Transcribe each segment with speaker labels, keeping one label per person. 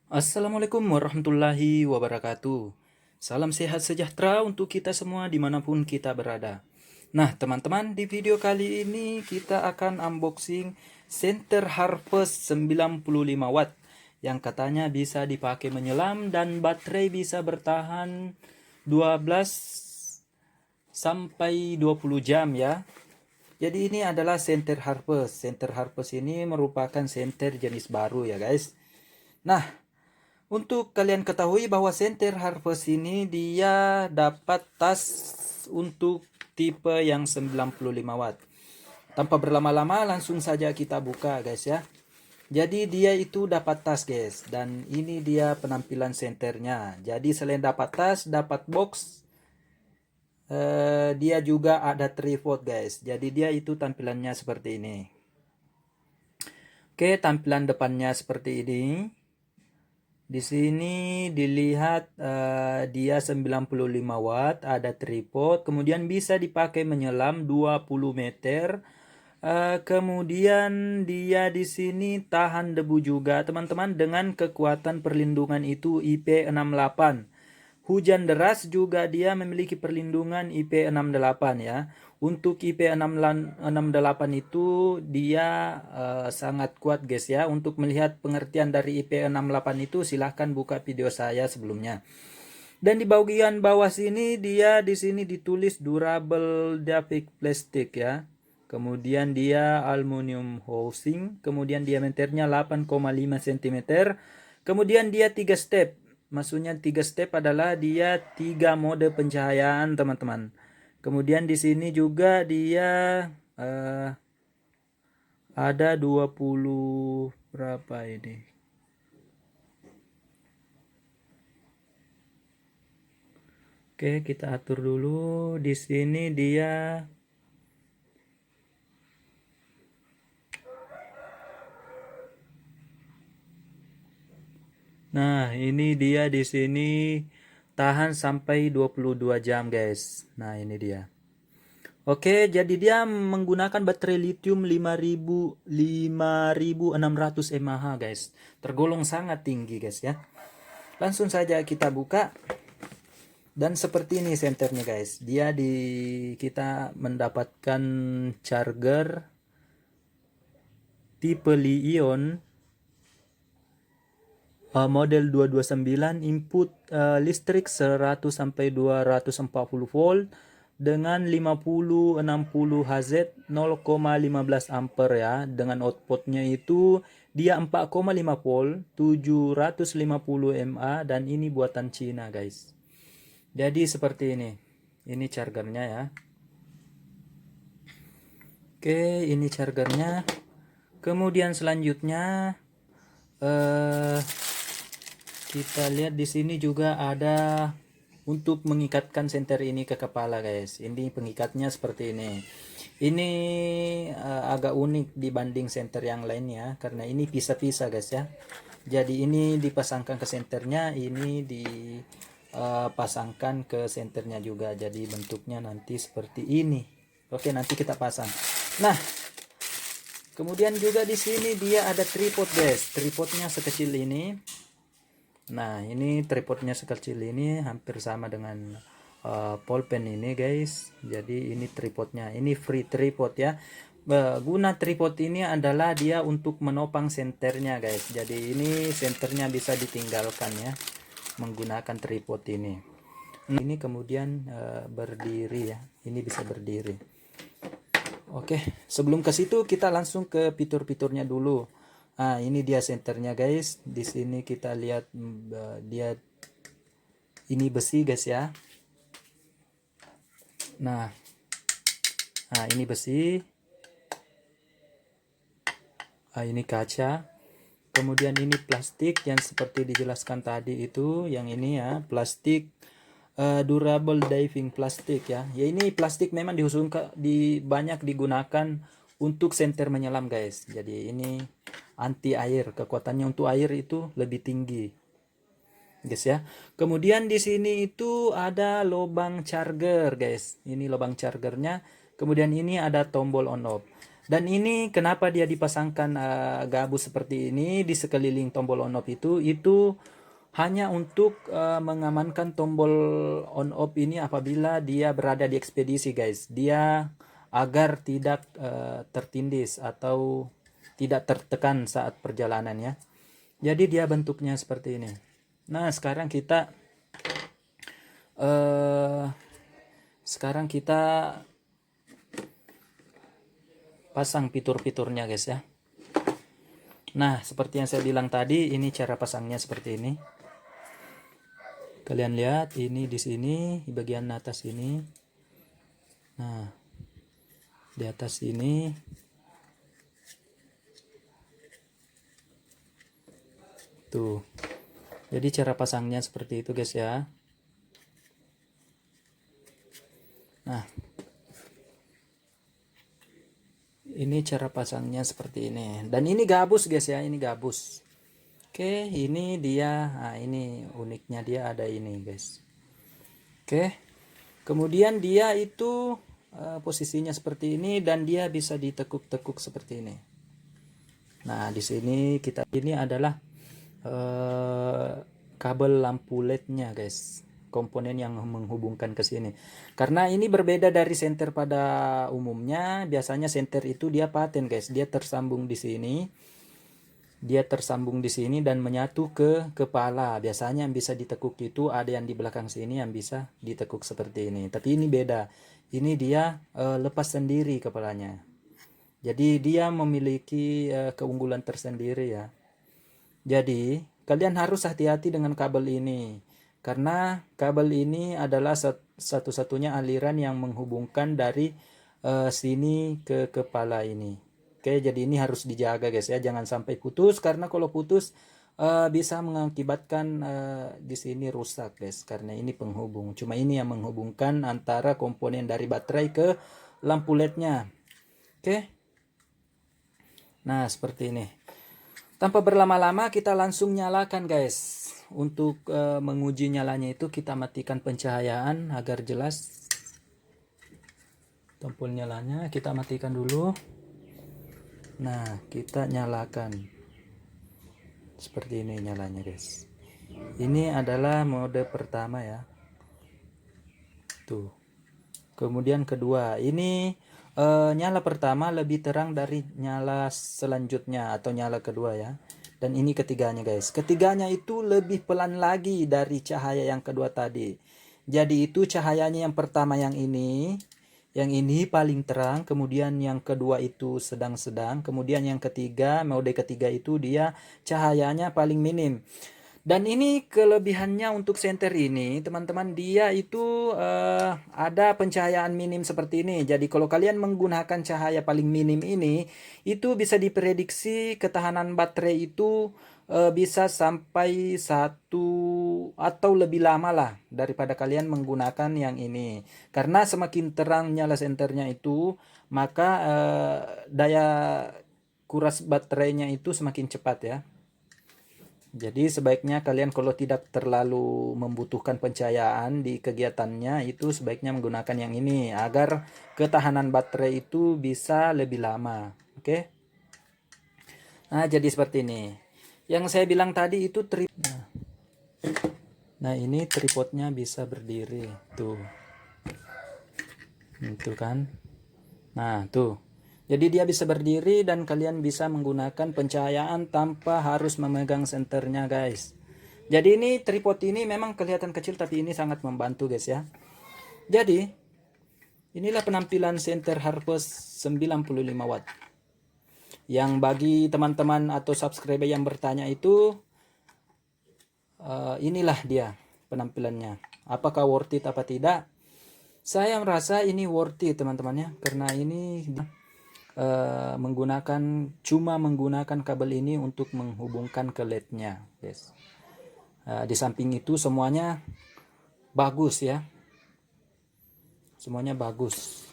Speaker 1: Assalamualaikum warahmatullahi wabarakatuh. Salam sehat sejahtera untuk kita semua dimanapun kita berada. Nah teman-teman, di video kali ini kita akan unboxing Center Harvest 95 watt yang katanya bisa dipakai menyelam dan baterai bisa bertahan 12 sampai 20 jam ya. Jadi ini adalah Center Harvest. Center Harvest ini merupakan senter jenis baru ya guys. Nah, untuk kalian ketahui bahwa Center Harvest ini dia dapat tas untuk tipe yang 95 watt. Tanpa berlama-lama langsung saja kita buka guys ya. Jadi dia itu dapat tas guys, dan ini dia penampilan senternya. Jadi selain dapat tas, dapat box, dia juga ada tripod guys. Jadi dia itu tampilannya seperti ini. Oke, tampilan depannya seperti ini. Di sini dilihat dia 95 watt, ada tripod, kemudian bisa dipakai menyelam 20 meter. Kemudian dia di sini tahan debu juga, teman-teman, dengan kekuatan perlindungan itu IP68. Hujan deras juga dia memiliki perlindungan IP68 ya. Untuk IP68 itu dia sangat kuat guys ya. Untuk melihat pengertian dari IP68 itu silahkan buka video saya sebelumnya. Dan di bagian bawah sini dia di sini ditulis durable Davik plastik ya. Kemudian dia aluminium housing, kemudian diameternya 8,5 cm. Kemudian dia 3 step. Maksudnya 3 step adalah dia 3 mode pencahayaan, teman-teman. Kemudian di sini juga dia ada 20 berapa ini? Oke, kita atur dulu. Di sini dia Nah, ini dia di sini tahan sampai 22 jam, guys. Nah, ini dia. Oke, jadi dia menggunakan baterai lithium 5600 mAh, guys. Tergolong sangat tinggi, guys ya. Langsung saja kita buka. Dan seperti ini senternya, guys. Kita mendapatkan charger tipe Li-ion model 229, input listrik 100 sampai 240 volt dengan 50-60 Hz 0,15 ampere ya. Dengan outputnya itu dia 4,5 volt 750 mAh, dan ini buatan Cina guys. Jadi seperti ini chargernya ya. Oke, ini chargernya. Kemudian selanjutnya kita lihat di sini juga ada untuk mengikatkan senter ini ke kepala guys. Ini pengikatnya seperti ini. Ini agak unik dibanding senter yang lainnya karena ini pisah-pisah guys ya. Jadi ini dipasangkan ke senternya, ini dipasangkan ke senternya juga. Jadi bentuknya nanti seperti ini. Oke, nanti kita pasang. Nah, kemudian juga di sini dia ada tripod guys. Tripodnya sekecil ini. Nah, ini tripodnya sekecil ini hampir sama dengan pulpen ini guys. Jadi ini tripodnya, ini free tripod ya. Guna tripod ini adalah dia untuk menopang senternya guys. Jadi ini senternya bisa ditinggalkan ya menggunakan tripod ini. Nah, ini kemudian berdiri ya. Ini bisa berdiri. Oke, sebelum ke situ kita langsung ke fitur-fiturnya dulu. Nah, ini dia senternya guys. Di sini kita lihat dia ini besi guys ya. Nah, ini besi. Ini kaca. Kemudian ini plastik yang seperti dijelaskan tadi itu, yang ini ya, plastik durable diving plastik ya. Ya ini plastik memang banyak digunakan untuk senter menyelam guys. Jadi ini anti air, kekuatannya untuk air itu lebih tinggi guys ya. Kemudian di sini itu ada lubang charger guys. Ini lubang chargernya. Kemudian ini ada tombol on off. Dan ini kenapa dia dipasangkan gabus seperti ini di sekeliling tombol on off itu hanya untuk mengamankan tombol on off ini apabila dia berada di ekspedisi, guys. Dia agar tidak tertindis atau tidak tertekan saat perjalanan ya. Jadi dia bentuknya seperti ini. Nah, sekarang kita pasang fitur-fiturnya, guys ya. Nah, seperti yang saya bilang tadi, ini cara pasangnya seperti ini. Kalian lihat ini di sini, di bagian atas ini. Nah, di atas ini. Tuh. Jadi cara pasangnya seperti itu, guys ya. Nah, ini cara pasangnya seperti ini. Dan ini gabus, guys ya, ini gabus. Oke, ini dia. Nah, ini uniknya dia ada ini, guys. Oke. Kemudian dia itu posisinya seperti ini dan dia bisa ditekuk-tekuk seperti ini. Nah, di sini ini adalah kabel lampu LED-nya, guys. Komponen yang menghubungkan ke sini. Karena ini berbeda dari senter pada umumnya. Biasanya senter itu dia paten, guys. Dia tersambung di sini. Dia tersambung di sini dan menyatu ke kepala. Biasanya yang bisa ditekuk itu ada yang di belakang sini yang bisa ditekuk seperti ini. Tapi ini beda. Ini dia lepas sendiri kepalanya. Jadi dia memiliki keunggulan tersendiri ya. Jadi kalian harus hati-hati dengan kabel ini. Karena kabel ini adalah satu-satunya aliran yang menghubungkan dari sini ke kepala ini. Oke, jadi ini harus dijaga, guys ya, jangan sampai putus. Karena kalau putus bisa mengakibatkan di sini rusak, guys. Karena ini penghubung. Cuma ini yang menghubungkan antara komponen dari baterai ke lampu LED-nya. Oke. Nah, seperti ini. Tanpa berlama-lama kita langsung nyalakan, guys. Untuk menguji nyalanya itu kita matikan pencahayaan agar jelas. Tombol nyalanya kita matikan dulu. Nah, kita nyalakan. Seperti ini nyalanya, guys. Ini adalah mode pertama ya. Tuh. Kemudian kedua, ini nyala pertama lebih terang dari nyala selanjutnya atau nyala kedua ya. Dan ini ketiganya, guys. Ketiganya itu lebih pelan lagi dari cahaya yang kedua tadi. Jadi itu cahayanya yang pertama yang ini paling terang, kemudian yang kedua itu sedang-sedang, kemudian yang ketiga, mode ketiga itu dia cahayanya paling minim. Dan ini kelebihannya untuk senter ini, teman-teman, dia itu ada pencahayaan minim seperti ini. Jadi kalau kalian menggunakan cahaya paling minim ini, itu bisa diprediksi ketahanan baterai itu bisa sampai 1 atau lebih lama lah daripada kalian menggunakan yang ini. Karena semakin terang nyala senternya itu, maka daya kuras baterainya itu semakin cepat ya. Jadi sebaiknya kalian kalau tidak terlalu membutuhkan pencahayaan di kegiatannya itu sebaiknya menggunakan yang ini agar ketahanan baterai itu bisa lebih lama. Oke. Nah, jadi seperti ini. Yang saya bilang tadi itu tripod. Nah, ini tripodnya bisa berdiri tuh. Itu kan. Nah, tuh. Jadi dia bisa berdiri dan kalian bisa menggunakan pencahayaan tanpa harus memegang senternya, guys. Jadi ini tripod ini memang kelihatan kecil tapi ini sangat membantu, guys ya. Jadi inilah penampilan senter Harvest 95 watt. Yang bagi teman-teman atau subscriber yang bertanya itu inilah dia penampilannya. Apakah worth it apa tidak? Saya merasa ini worth it, teman-teman ya, karena ini menggunakan kabel ini untuk menghubungkan ke LED-nya, guys. Di samping itu semuanya bagus ya, semuanya bagus.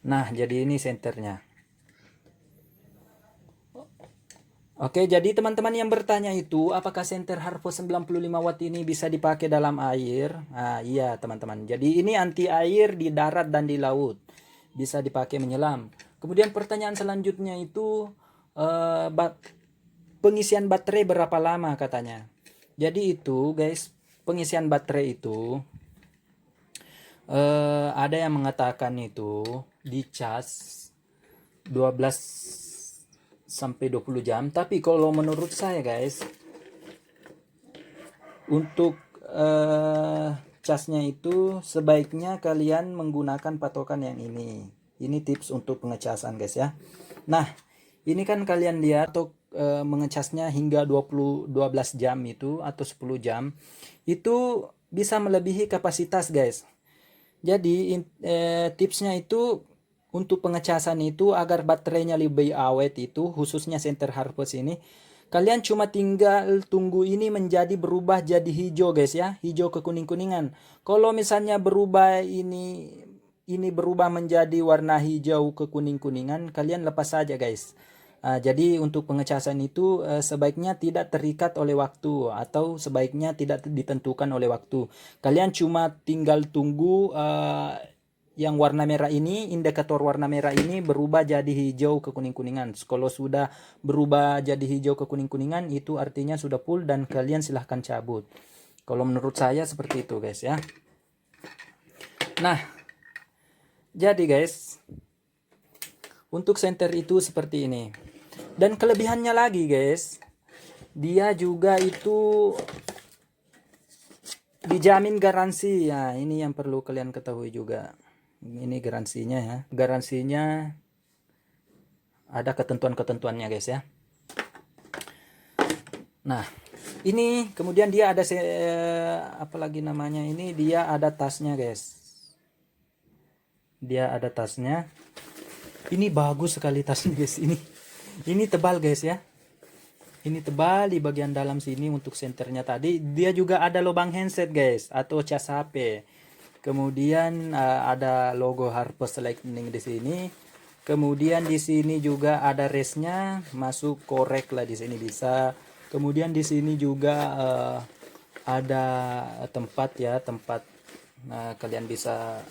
Speaker 1: Nah, jadi ini senternya. Oke, jadi teman-teman yang bertanya itu apakah senter Harvest 95 watt ini bisa dipakai dalam air? Nah, iya teman-teman. Jadi ini anti air di darat dan di laut. Bisa dipakai menyelam. Kemudian pertanyaan selanjutnya itu pengisian baterai berapa lama katanya. Jadi itu guys, pengisian baterai itu ada yang mengatakan itu dicas 12 sampai 20 jam, tapi kalau menurut saya guys, untuk casnya itu sebaiknya kalian menggunakan patokan yang ini. Ini tips untuk pengecasan guys ya. Nah, ini kan kalian lihat untuk mengecasnya hingga 12 jam itu atau 10 jam itu bisa melebihi kapasitas guys. Jadi tipsnya itu untuk pengecasan itu agar baterainya lebih awet itu, khususnya center harvest ini, kalian cuma tinggal tunggu ini menjadi berubah jadi hijau guys ya, hijau ke kuning-kuningan. Kalau misalnya berubah ini berubah menjadi warna hijau ke kuning-kuningan, kalian lepas saja guys. Jadi untuk pengecasan itu sebaiknya tidak terikat oleh waktu atau sebaiknya tidak ditentukan oleh waktu. Kalian cuma tinggal tunggu yang warna merah ini, indikator warna merah ini berubah jadi hijau ke kuning-kuningan. Kalau sudah berubah jadi hijau ke kuning-kuningan, itu artinya sudah full dan kalian silahkan cabut. Kalau menurut saya seperti itu guys ya. Nah, jadi guys, untuk senter itu seperti ini. Dan kelebihannya lagi guys, dia juga itu dijamin garansi. Ya, ini yang perlu kalian ketahui juga. Ini garansinya ya. Garansinya ada ketentuan-ketentuannya guys ya. Nah, ini kemudian dia ada apa lagi namanya ini, dia ada tasnya guys. Dia ada tasnya. Ini bagus sekali tasnya guys ini. Ini tebal guys ya. Ini tebal di bagian dalam sini untuk senternya tadi. Dia juga ada lubang handset guys atau cas HP. Kemudian ada logo Harvest Lightning di sini. Kemudian di sini juga ada resnya, masuk korek lah di sini bisa. Kemudian di sini juga ada tempat ya, tempat kalian bisa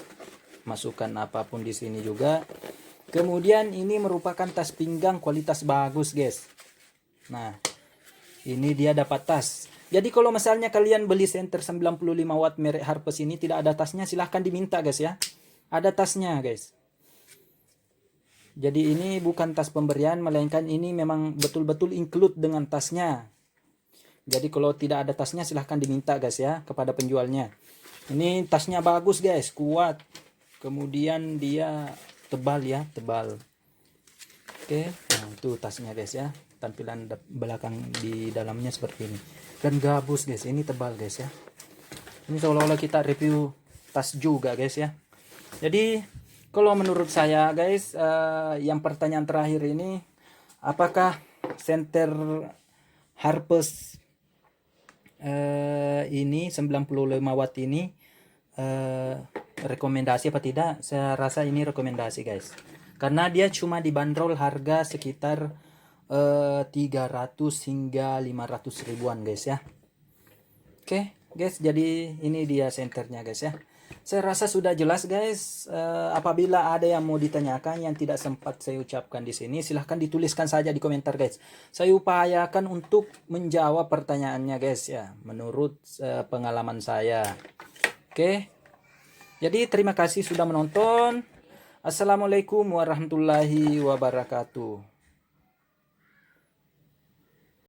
Speaker 1: masukkan apapun di sini juga. Kemudian ini merupakan tas pinggang kualitas bagus guys. Nah, ini dia dapat tas. Jadi kalau misalnya kalian beli senter 95 watt merek Harvest ini tidak ada tasnya, silahkan diminta guys ya. Ada tasnya guys. Jadi ini bukan tas pemberian, melainkan ini memang betul-betul include dengan tasnya. Jadi kalau tidak ada tasnya silahkan diminta guys ya kepada penjualnya. Ini tasnya bagus guys, kuat. Kemudian dia tebal ya, tebal. Oke, nah itu tasnya guys ya. Tampilan belakang di dalamnya seperti ini. Dan gabus guys, ini tebal guys ya. Ini seolah-olah kita review tas juga guys ya. Jadi kalau menurut saya guys, yang pertanyaan terakhir ini, apakah senter Harvest ini 95 watt ini rekomendasi apa tidak? Saya rasa ini rekomendasi guys. Karena dia cuma dibanderol harga sekitar 300 hingga 500 ribuan guys ya. Oke guys, jadi ini dia senternya guys ya. Saya rasa sudah jelas guys. Apabila ada yang mau ditanyakan yang tidak sempat saya ucapkan di sini, silahkan dituliskan saja di komentar guys. Saya upayakan untuk menjawab pertanyaannya guys ya, menurut pengalaman saya. Oke. Jadi terima kasih sudah menonton. Assalamualaikum warahmatullahi wabarakatuh.